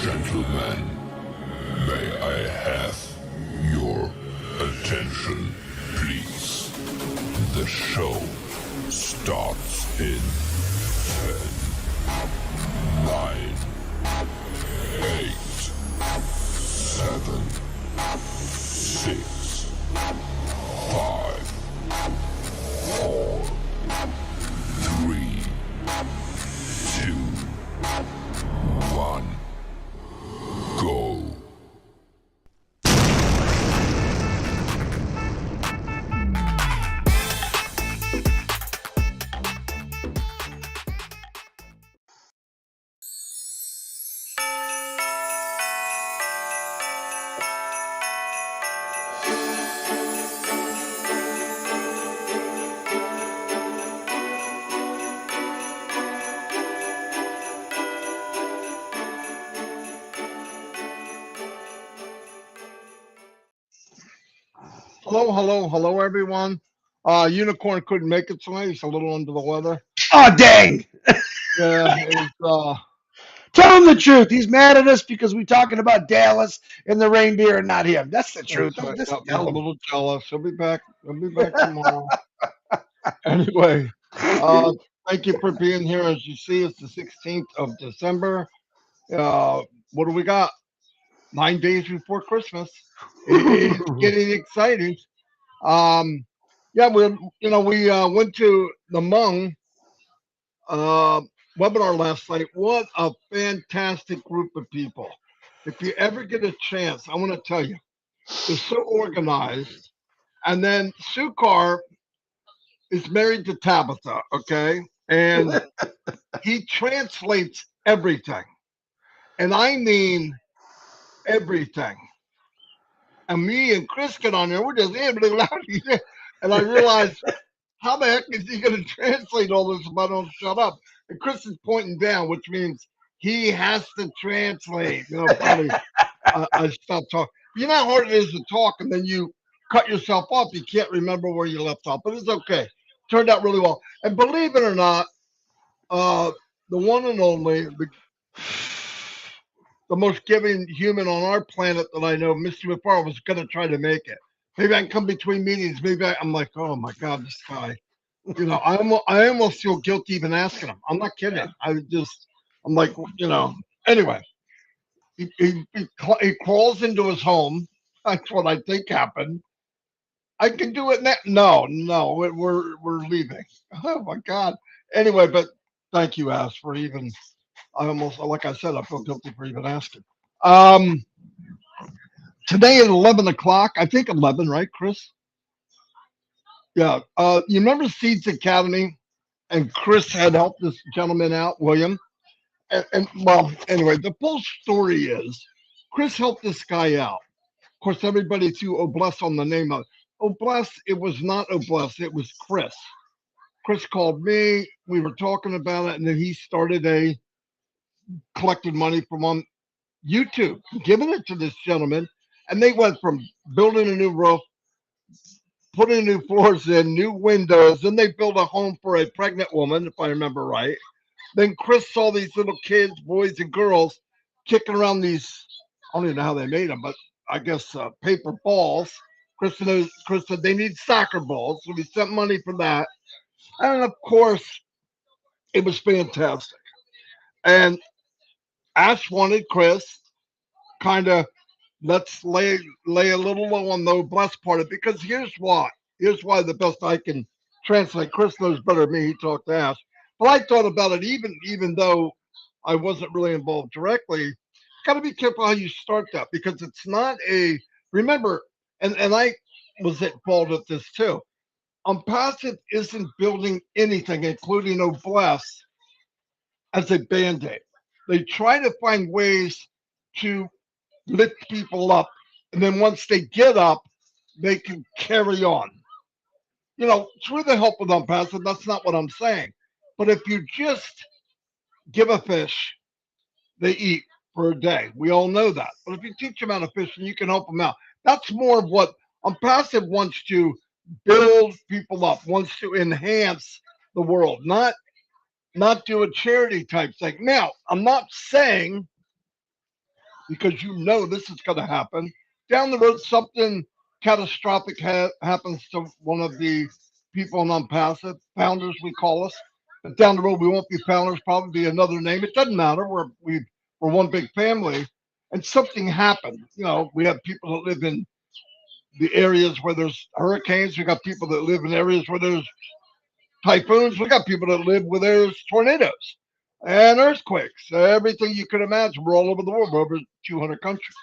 Gentlemen, may I have your attention, please? The show starts in 10, 9, 8, 7, 6, 5, 4, 3, 2, 1. Go. Hello, everyone. Unicorn couldn't make it tonight. He's a little under the weather. Oh, dang. Yeah, it's Tell him the truth. He's mad at us because we're talking about Dallas and the reindeer and not him. That's the truth. right. Just Yeah, he's a tell him. little jealous. He'll be back. He'll be back tomorrow. Anyway, thank you for being here. As you see, it's the 16th of December. What do we got? 9 days before Christmas. It's getting exciting. Um, yeah, we went to the Hmong uh, webinar last night. What a fantastic group of people. If you ever get a chance, I want to tell you, they're so organized. And then Sukar is married to Tabitha, okay? And he translates everything. And I mean everything. And me and Chris get on there, we're just and I realized, how the heck is he going to translate all this if I don't shut up? And Chris is pointing down, which means he has to translate. Finally, I stopped talking. You know how hard it is to talk, and then you cut yourself off. You can't remember where you left off, but it's okay. Turned out really well. And believe it or not, uh, the one and only, the most giving human on our planet that I know, Mr. McFarland, was going to try to make it. Maybe I can come between meetings. I'm like, oh my God, this guy. I almost feel guilty even asking him. I'm not kidding. I'm like, Anyway, he crawls into his home. That's what I think happened. I can do it now. No, we're leaving. Oh my God. Anyway, but thank you, Ash, for even. I almost, like I said, I feel guilty for even asking. Um, Today at 11 o'clock. I think 11, right, Chris? Yeah. You remember Seeds Academy? And Chris had helped this gentleman out, William. And well, anyway, the full story is Chris helped this guy out. Of course, everybody threw Obless on the name of Obless. It was not Obless, it was Chris. Chris called me. We were talking about it, and then he started collected money from on YouTube, giving it to this gentleman. And they went from building a new roof, putting new floors in, new windows. Then they built a home for a pregnant woman, if I remember right. Then Chris saw these little kids, boys and girls, kicking around these. I don't even know how they made them, but I guess paper balls. Chris said they need soccer balls, so we sent money for that. And of course, it was fantastic. And Ash wanted Chris kind of let's lay a little low on the blessed part of it, because here's why. Here's why the best I can translate. Chris knows better than me. He talked to Ash. But I thought about it, even though I wasn't really involved directly. Got to be careful how you start that, because it's not a remember. And I was at fault at this too. Onpassive isn't building anything, including Obless, as a band-aid. They try to find ways to lift people up, and then once they get up, they can carry on. Through the help of Onpassive, that's not what I'm saying. But if you just give a fish, they eat for a day. We all know that. But if you teach them how to fish and you can help them out, that's more of what Onpassive wants to build people up, wants to enhance the world, not do a charity type thing. Now, I'm not saying because you know this is going to happen. Down the road, something catastrophic happens to one of the people in Onpassive, founders, we call us. But down the road, we won't be founders, probably be another name. It doesn't matter. We're one big family. And something happened. You know, we have people that live in the areas where there's hurricanes. We got people that live in areas where there's typhoons. We got people that live where there's tornadoes and earthquakes. Everything you could imagine. We're all over the world. We're over 200 countries.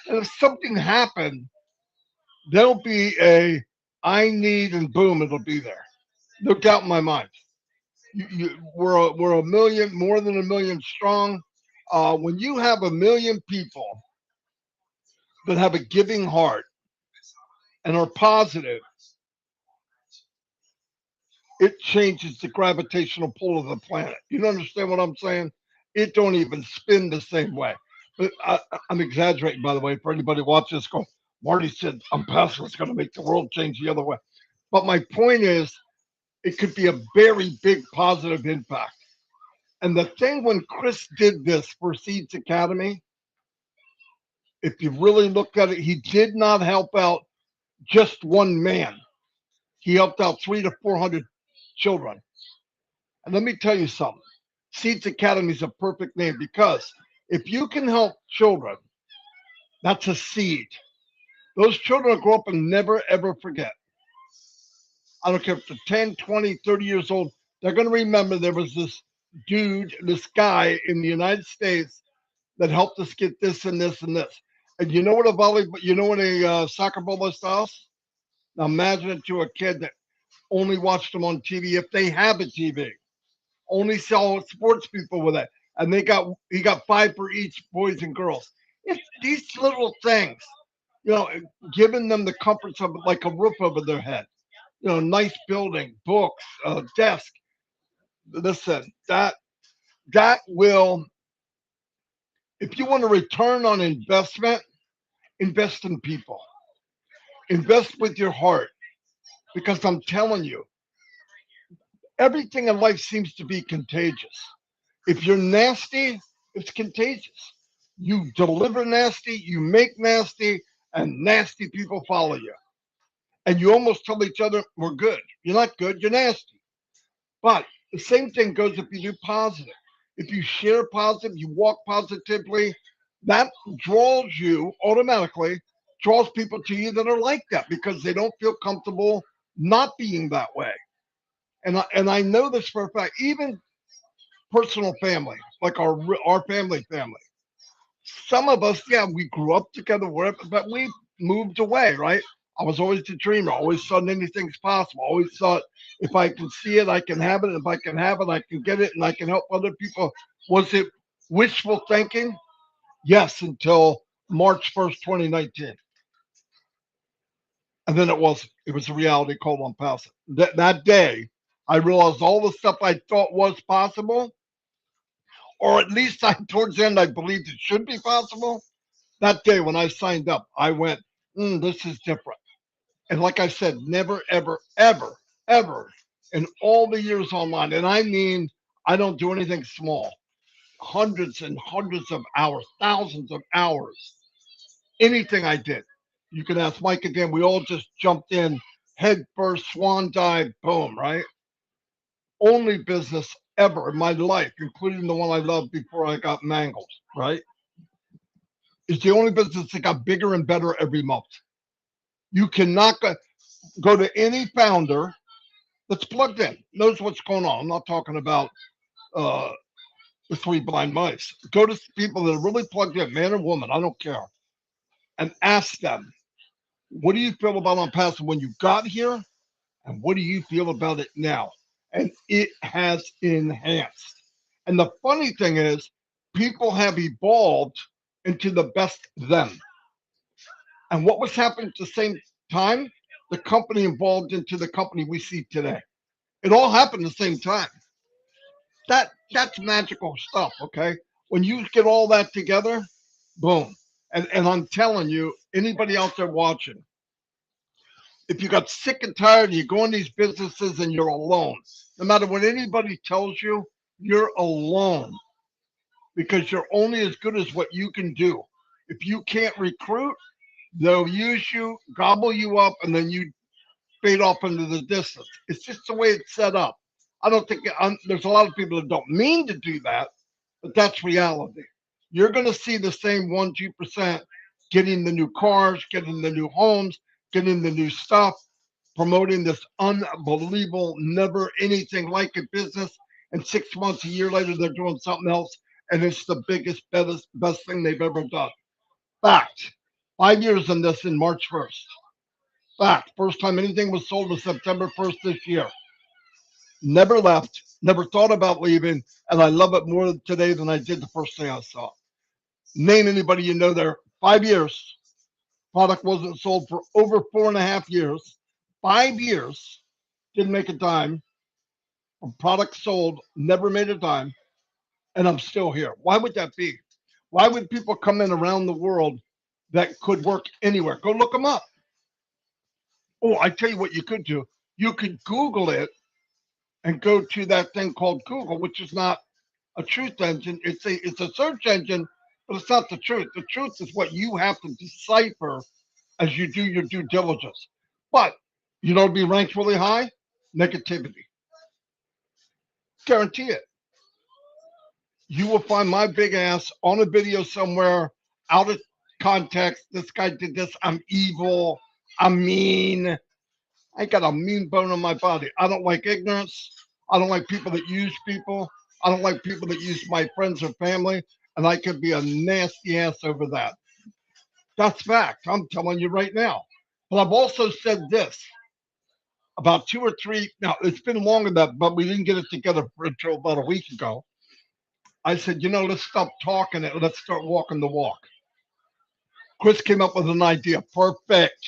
And if something happened, there'll be a I need and boom, it'll be there. No doubt in my mind. We're a million, more than a million strong. When you have a million people that have a giving heart and are positive, it changes the gravitational pull of the planet. You don't understand what I'm saying? It don't even spin the same way. But I'm exaggerating, by the way, for anybody watching this. Go, Marty said I'm passive. It's going to make the world change the other way. But my point is, it could be a very big positive impact. And the thing when Chris did this for Seeds Academy, if you really looked at it, he did not help out just one man. He helped out 300 to 400 children. And let me tell you something. Seeds Academy is a perfect name because if you can help children, that's a seed. Those children will grow up and never, ever forget. I don't care if they're 10, 20, 30 years old. They're going to remember there was this dude, this guy in the United States that helped us get this and this and this. And you know what a you know what a soccer ball is to us? Now imagine it to a kid that only watched them on TV if they have a TV. Only saw sports people with it. And he got five for each, boys and girls. It's these little things, you know, giving them the comforts of like a roof over their head, you know, nice building, books, desk. Listen, that will, if you want a return on investment, invest in people, invest with your heart, because I'm telling you, everything in life seems to be contagious. If you're nasty, it's contagious. You deliver nasty, you make nasty, and nasty people follow you. And you almost tell each other, we're good. You're not good, you're nasty. But the same thing goes if you do positive. If you share positive, you walk positively, that draws you automatically, draws people to you that are like that because they don't feel comfortable not being that way. And I know this for a fact. Even personal family, like our family. Some of us, yeah, we grew up together, wherever, but we moved away, right? I was always the dreamer. Always thought anything's possible. Always thought if I can see it, I can have it. If I can have it, I can get it, and I can help other people. Was it wishful thinking? Yes, until March 1st, 2019, and then it was. It was a reality called Onpassive. That day, I realized all the stuff I thought was possible, or at least towards the end, I believed it should be possible. That day when I signed up, I went, this is different. And like I said, never, ever, ever, ever in all the years online, and I mean, I don't do anything small, hundreds and hundreds of hours, thousands of hours, anything I did. You can ask Mike again. We all just jumped in head first, swan dive, boom, right? Only business ever in my life, including the one I loved before I got mangled, right? It's the only business that got bigger and better every month. You cannot go to any founder that's plugged in, knows what's going on. I'm not talking about uh, the three blind mice. Go to people that are really plugged in, man or woman, I don't care, and ask them, what do you feel about Onpassive when you got here? And what do you feel about it now? And it has enhanced. And the funny thing is, people have evolved into the best them. And what was happening at the same time? The company evolved into the company we see today. It all happened at the same time. That's magical stuff, okay? When you get all that together, boom. And I'm telling you, anybody out there watching, if you got sick and tired and you go in these businesses and you're alone, no matter what anybody tells you, you're alone because you're only as good as what you can do. If you can't recruit, they'll use you, gobble you up, and then you fade off into the distance. It's just the way it's set up. I don't think there's a lot of people that don't mean to do that, but that's reality. You're going to see the same 1-2% getting the new cars, getting the new homes, getting the new stuff, promoting this unbelievable, never anything like it business. And 6 months, a year later, they're doing something else, and it's the biggest, best thing they've ever done. Fact. 5 years in this in March 1st. Fact. First time anything was sold was September 1st this year. Never left, never thought about leaving, and I love it more today than I did the first day I saw it. Name anybody you know there. 5 years. Product wasn't sold for over 4.5 years. 5 years. Didn't make a dime. Product sold, never made a dime, and I'm still here. Why would that be? Why would people come in around the world that could work anywhere? Go look them up. Oh, I tell you what you could do. You could Google it and go to that thing called Google, which is not a truth engine. It's a search engine, but it's not the truth. The truth is what you have to decipher as you do your due diligence. But you know, to be ranked really high, negativity. Guarantee it. You will find my big ass on a video somewhere out of context. This guy did this. I'm evil. I'm mean. I got a mean bone in my body. I don't like ignorance. I don't like people that use people. I don't like people that use my friends or family. And I could be a nasty ass over that. That's fact. I'm telling you right now. But I've also said this about 2 or 3. Now, it's been longer than that, but we didn't get it together until about a week ago. I said, let's stop talking it. Let's start walking the walk. Chris came up with an idea. Perfect.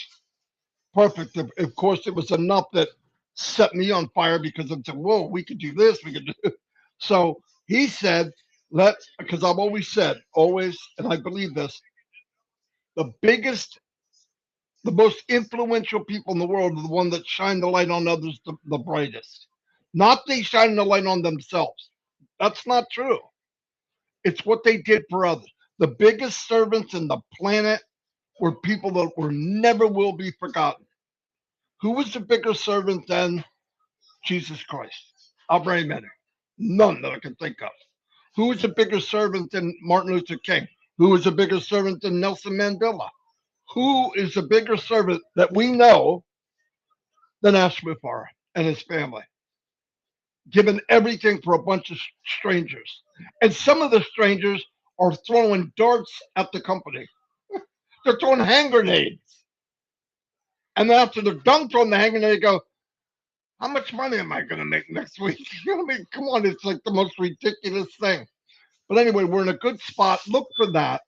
Perfect. Of course, it was enough that set me on fire because I said, whoa, we could do this. We could do. So he said, because I've always said, always, and I believe this, the biggest, the most influential people in the world are the one that shine the light on others the brightest. Not they shine the light on themselves. That's not true. It's what they did for others. The biggest servants in the planet were people that were never will be forgotten. Who was the bigger servant than Jesus Christ? I'll very many. None that I can think of. Who was a bigger servant than Martin Luther King? Who was a bigger servant than Nelson Mandela? Who is a bigger servant that we know than Ashmufara and his family? Given everything for a bunch of strangers. And some of the strangers are throwing darts at the company. They're throwing hand grenades. And then after they're done throwing the hand grenade, they go, how much money am I going to make next week? You know what I mean? Come on, it's like the most ridiculous thing. But anyway, we're in a good spot. Look for that.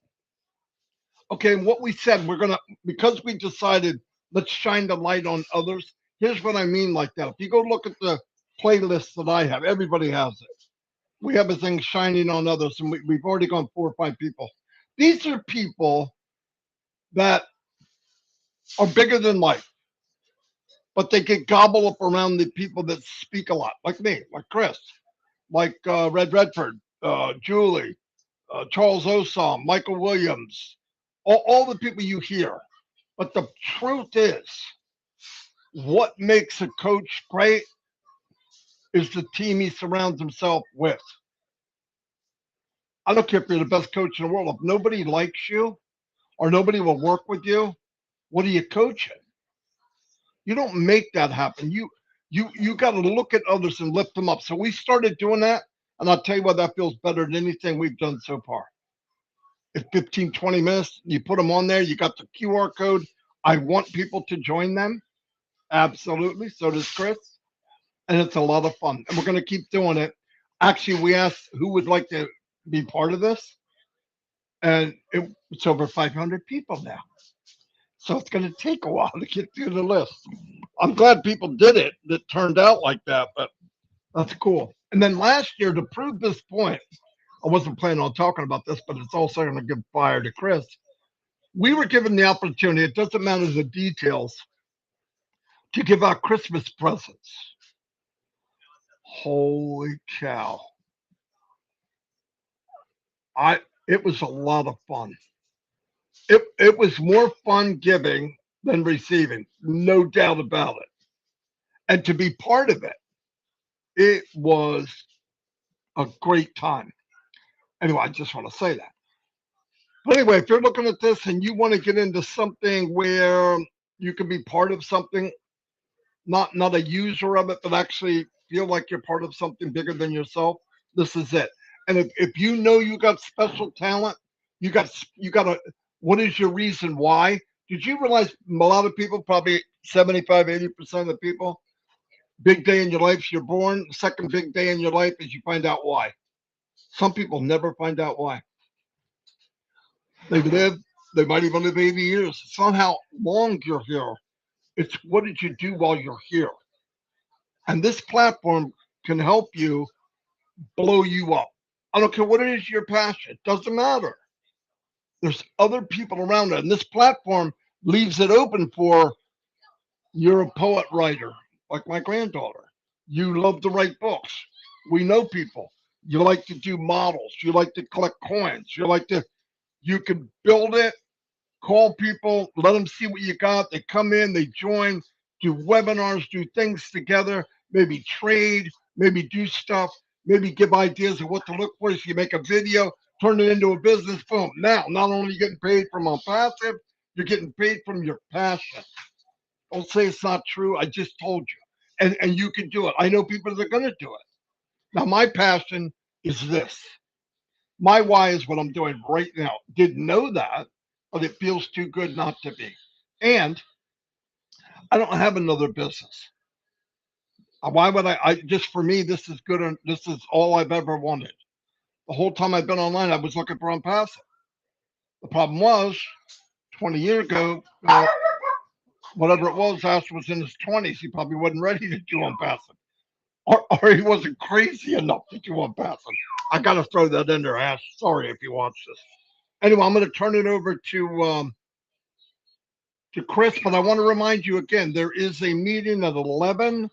Okay, what we said, we're going to, because we decided, let's shine the light on others. Here's what I mean like that. If you go look at the playlist that I have, everybody has it. We have a thing shining on others, and we've already gone 4 or 5 people. These are people that are bigger than life, but they get gobbled up around the people that speak a lot, like me, like Chris, like Red Redford, Julie, Charles Ossom, Michael Williams, all the people you hear. But the truth is, what makes a coach great is the team he surrounds himself with. I don't care if you're the best coach in the world. If nobody likes you or nobody will work with you, what are you coaching? You don't make that happen. You got to look at others and lift them up. So we started doing that, and I'll tell you what, that feels better than anything we've done so far. It's 15, 20 minutes. You put them on there. You got the QR code. I want people to join them. Absolutely. So does Chris. And it's a lot of fun. And we're going to keep doing it. Actually, we asked who would like to be part of this. And it's over 500 people now. So it's going to take a while to get through the list. I'm glad people did it that turned out like that, but that's cool. And then last year, to prove this point, I wasn't planning on talking about this, but it's also going to give fire to Chris. We were given the opportunity, it doesn't matter the details, to give out Christmas presents. Holy cow. It was a lot of fun. It was more fun giving than receiving, no doubt about it. And to be part of it, it was a great time. Anyway, I just want to say that. But anyway, if you're looking at this and you want to get into something where you can be part of something, not a user of it, but actually feel like you're part of something bigger than yourself, this is it. And if you know you got special talent, you got a what is your reason why? Did you realize a lot of people, probably 75, 80% of the people, big day in your life, you're born, second big day in your life is you find out why. Some people never find out why. They live, they might even live 80 years. It's not how long you're here. It's what did you do while you're here? And this platform can help you blow you up. I don't care what it is your passion. It doesn't matter. There's other people around it. And this platform leaves it open for you're a poet writer, like my granddaughter. You love to write books. We know people. You like to do models. You like to collect coins. You can build it, call people, let them see what you got. They come in, they join, do webinars, do things together, maybe trade, maybe do stuff, maybe give ideas of what to look for. So you make a video, turn it into a business. Boom. Now, not only are you getting paid from Onpassive, you're getting paid from your passion. Don't say it's not true. I just told you. And you can do it. I know people that are going to do it. Now, my passion is this. My why is what I'm doing right now. Didn't know that, but it feels too good not to be. And I don't have another business. Why would I just for me, this is good. And this is all I've ever wanted. The whole time I've been online, I was looking for Unpassive. The problem was 20 years ago, whatever it was, Ash was in his 20s. He probably wasn't ready to do Unpassive. Or he wasn't crazy enough to do Unpassive. I got to throw that in there, Ash. Sorry if you watch this. Anyway, I'm going to turn it over to Chris, but I want to remind you again, there is a meeting at 11.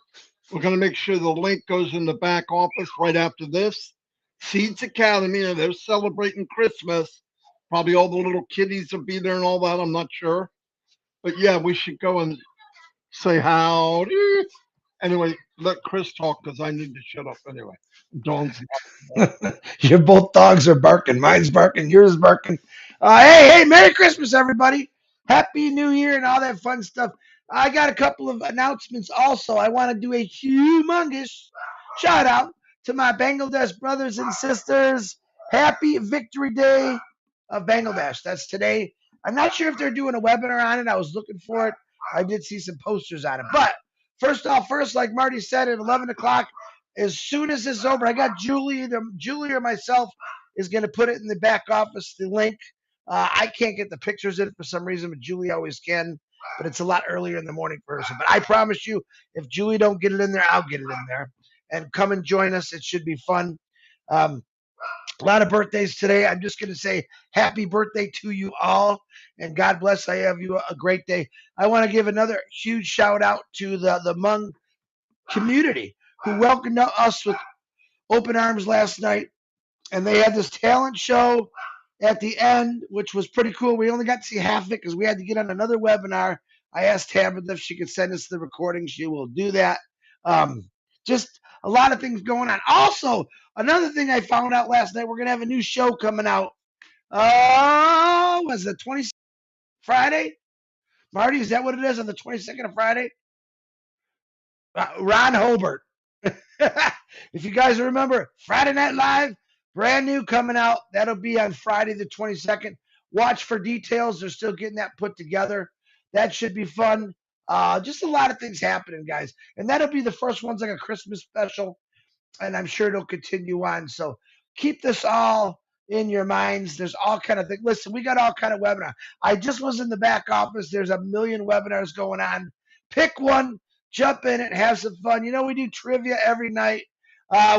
We're going to make sure the link goes in the back office right after this. Seeds Academy, and they're celebrating Christmas. Probably all the little kiddies will be there and all that. I'm not sure. But yeah, we should go and say howdy. Anyway, let Chris talk because I need to shut up anyway. Dawn's Your both dogs are barking. Mine's barking. Yours is barking. Hey, Merry Christmas, everybody. Happy New Year and all that fun stuff. I got a couple of announcements also. I want to do a humongous shout out to my Bangladesh brothers and sisters. Happy Victory Day of Bangladesh. That's today. I'm not sure if they're doing a webinar on it. I was looking for it. I did see some posters on it. But first, like Marty said, at 11 o'clock, as soon as this is over, I got Julie, either Julie or myself is going to put it in the back office, the link. I can't get the pictures in it for some reason, but Julie always can. But it's a lot earlier in the morning for her. But I promise you, if Julie don't get it in there, I'll get it in there. And come and join us. It should be fun. Um, a lot of birthdays today. I'm just going to say happy birthday to you all. And God bless. I have you a great day. I want to give another huge shout out to the Hmong community who welcomed us with open arms last night. And they had this talent show at the end, which was pretty cool. We only got to see half of it because we had to get on another webinar. I asked Tabitha if she could send us the recording. She will do that. Just a lot of things going on. Also, another thing I found out last night, we're going to have a new show coming out. Was it 20th Friday? Marty, is that what it is on the 22nd of Friday? Ron Hobart. If you guys remember, Friday Night Live, brand new coming out. That'll be on Friday the 22nd. Watch for details. They're still getting that put together. That should be fun. Just a lot of things happening, guys. And that'll be the first one's like a Christmas special. And I'm sure it'll continue on. So keep this all in your minds. There's all kind of things. Listen, we got all kind of webinars. I just was in the back office. There's a million webinars going on. Pick one, jump in it, have some fun. You know, we do trivia every night.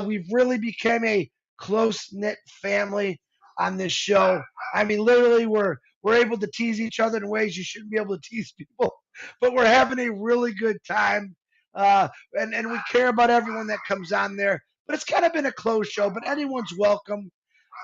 We've really become a close-knit family on this show. I mean, literally, we're able to tease each other in ways you shouldn't be able to tease people, but we're having a really good time. And we care about everyone that comes on there. But it's kind of been a closed show, but anyone's welcome.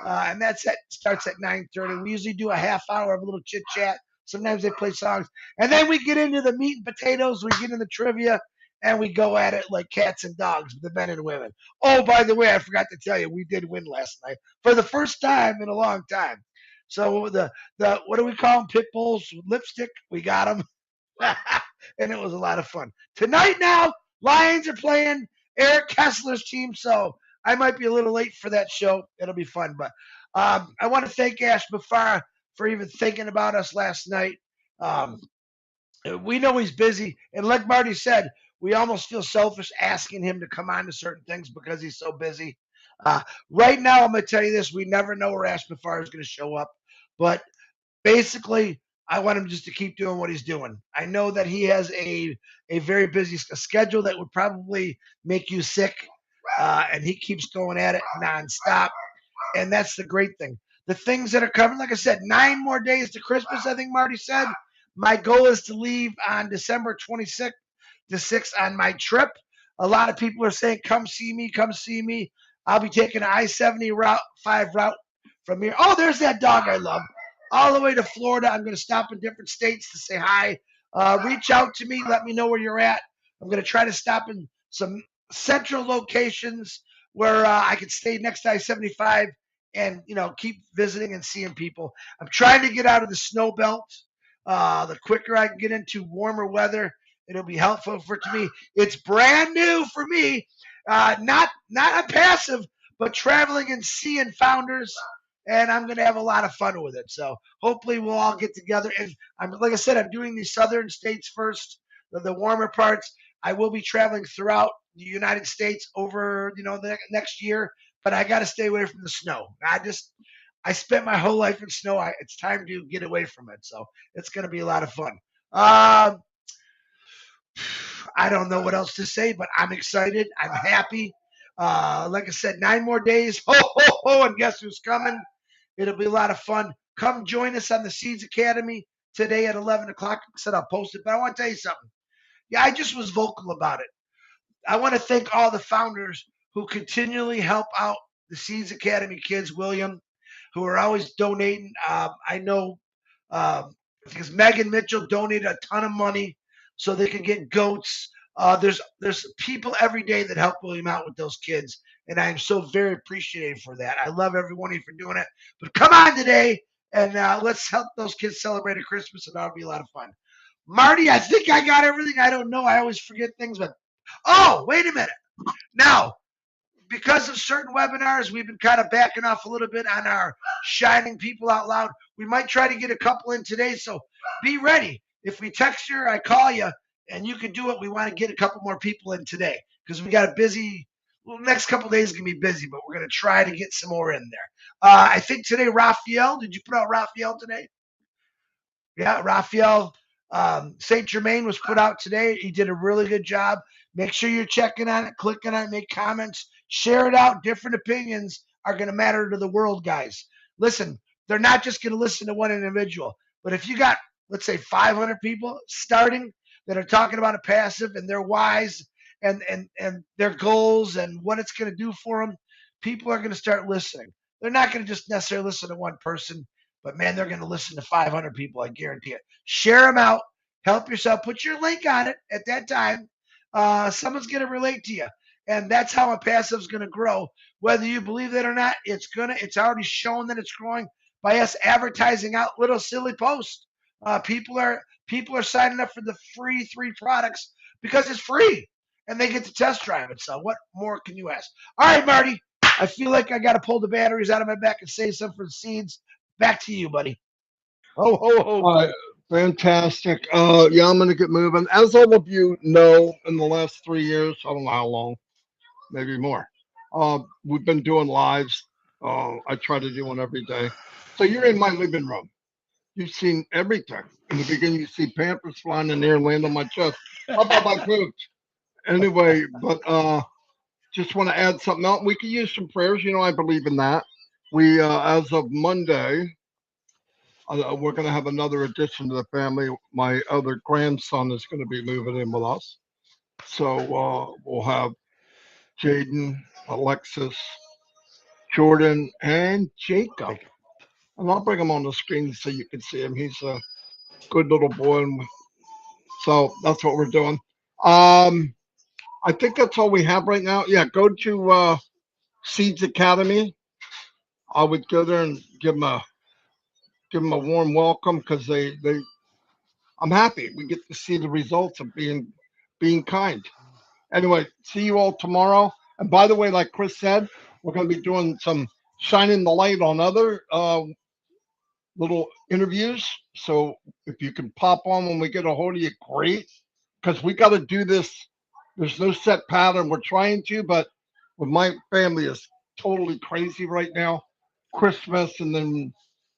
and starts at 9:30. We usually do a half hour of a little chit chat. Sometimes they play songs, and then we get into the meat and potatoes. We get into the trivia, and we go at it like cats and dogs, the men and women. Oh, by the way, I forgot to tell you, we did win last night for the first time in a long time. So the what do we call them? Pit bulls with lipstick. We got them. And it was a lot of fun. Tonight now, Lions are playing Eric Kessler's team, so I might be a little late for that show. It'll be fun, but I want to thank Ash Bafar for even thinking about us last night. Um, we know he's busy, and like Marty said, we almost feel selfish asking him to come on to certain things because he's so busy. Uh, right now, I'm going to tell you this: we never know where Ash Bafar is going to show up, but basically, I want him just to keep doing what he's doing. I know that he has a very busy schedule that would probably make you sick, and he keeps going at it nonstop. And that's the great thing. The things that are coming, like I said, 9 more days to Christmas. I think Marty said. My goal is to leave on December 26th to 6th on my trip. A lot of people are saying, "Come see me, come see me." I'll be taking I-70 route 5 route from here. Oh, there's that dog I love all the way to Florida. I'm going to stop in different states to say hi. Reach out to me. Let me know where you're at. I'm going to try to stop in some central locations where I can stay next to I-75 and keep visiting and seeing people. I'm trying to get out of the snow belt. The quicker I can get into warmer weather, it'll be helpful for to me. It's brand new for me. Not a passive, but traveling and seeing founders, and I'm going to have a lot of fun with it. So hopefully we'll all get together. And like I said, I'm doing the southern states first, the warmer parts. I will be traveling throughout the United States over the next year, but I got to stay away from the snow. I spent my whole life in snow. It's time to get away from it. So it's going to be a lot of fun. I don't know what else to say, but I'm excited. I'm happy. Like I said, 9 more days. Ho, ho, ho. And guess who's coming? It'll be a lot of fun. Come join us on the Seeds Academy today at 11 o'clock. I said I'll post it, but I want to tell you something. Yeah, I just was vocal about it. I want to thank all the founders who continually help out the Seeds Academy kids, William, who are always donating. I know because Megan Mitchell donated a ton of money so they can get goats. There's people every day that help William out with those kids, and I am so very appreciative for that. I love every one of you for doing it. But come on today, and let's help those kids celebrate a Christmas, and that'll be a lot of fun. Marty, I think I got everything. I don't know. I always forget things, but oh, wait a minute. Now, because of certain webinars, we've been kind of backing off a little bit on our shining people out loud. We might try to get a couple in today, so be ready. If we text you, I call you, and you can do it. We want to get a couple more people in today because we got a busy. Well, next couple of days is gonna be busy, but we're gonna try to get some more in there. I think today, Raphael. Did you put out Raphael today? Yeah, Raphael St. Germain was put out today. He did a really good job. Make sure you're checking on it, clicking on it, make comments, share it out. Different opinions are going to matter to the world, guys. Listen, they're not just going to listen to one individual, but if you got, let's say, 500 people starting that are talking about a passive and their whys and their goals and what it's going to do for them, people are going to start listening. They're not going to just necessarily listen to one person, but man, they're going to listen to 500 people. I guarantee it. Share them out. Help yourself. Put your link on it at that time. Someone's going to relate to you, and that's how a passive is going to grow. Whether you believe it or not, it's already shown that it's growing by us advertising out little silly posts. People are signing up for the free 3 products because it's free, and they get to test drive it. So what more can you ask? All right, Marty. I feel like I got to pull the batteries out of my back and save some for the seeds. Back to you, buddy. Ho, ho, ho. All right, fantastic. Yeah, I'm gonna get moving. As all of you know, in the last 3 years, I don't know how long, maybe more. We've been doing lives. I try to do one every day. So you're in my living room. You've seen everything. In the beginning, you see Pampers flying in there and land on my chest. How about my boots? Anyway, but just want to add something else. We could use some prayers. I believe in that. We, as of Monday, we're going to have another addition to the family. My other grandson is going to be moving in with us. So we'll have Jaden, Alexis, Jordan, and Jacob. Jacob. And I'll bring him on the screen so you can see him. He's a good little boy. And so that's what we're doing. I think that's all we have right now. Yeah, go to Seeds Academy. I would go there and give them a warm welcome because they I'm happy we get to see the results of being kind. Anyway, see you all tomorrow. And by the way, like Chris said, we're going to be doing some shining the light on other little interviews. So if you can pop on when we get a hold of you, great. Because we got to do this. There's no set pattern. We're trying to, but with my family is totally crazy right now. Christmas and then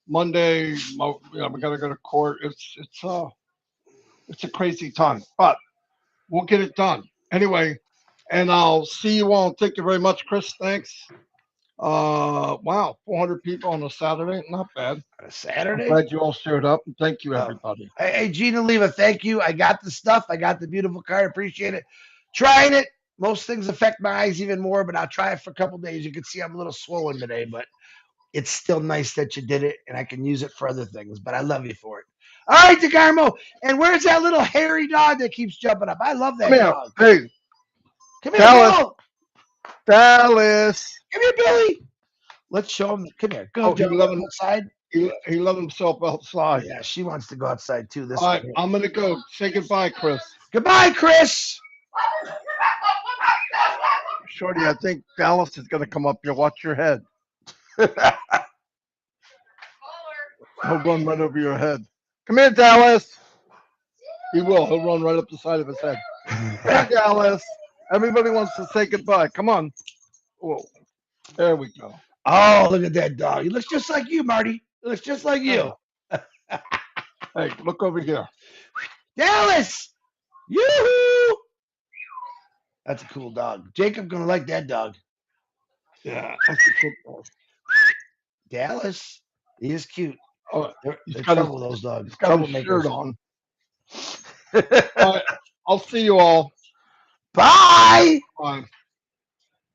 Monday, we got to go to court. It's a crazy time, but we'll get it done anyway. And I'll see you all. Thank you very much, Chris. Thanks. Wow, 400 people on a Saturday. Not bad. On a I'm Saturday. glad you all showed up. And thank you, Oh. everybody. Hey, Gina Leva, thank you. I got the stuff. I got the beautiful card. Appreciate it. Trying it. Most things affect my eyes even more, but I'll try it for a couple days. You can see I'm a little swollen today, but it's still nice that you did it, and I can use it for other things. But I love you for it. All right, DeGarmo. And where's that little hairy dog that keeps jumping up? I love that Come here. dog. Hey, Come here, Dallas. Bill. Dallas. Come here, Billy. Let's show him. Come here. Go Oh, he jump let him. outside. He let himself outside. Yeah, she wants to go outside too. This All one right, here. I'm gonna go. Say goodbye, Chris. Goodbye, Chris. Shorty, I think Dallas is gonna come up here. Watch your head. He'll run right over your head. Come here, Dallas. He will. He'll run right up the side of his head. Come here, Dallas. Everybody wants to say goodbye. Come on. Whoa. There we go. Oh, look at that dog. He looks just like you, Marty. He looks just like you. Hey, look over here. Dallas. Yoo-hoo. That's a cool dog. Jacob gonna like that dog. Yeah, that's a good dog. Dallas. He is cute. Oh, They're he's got trouble, those he's dogs. got his shirt Troublemakers. on. All right, I'll see you all. Bye. Bye.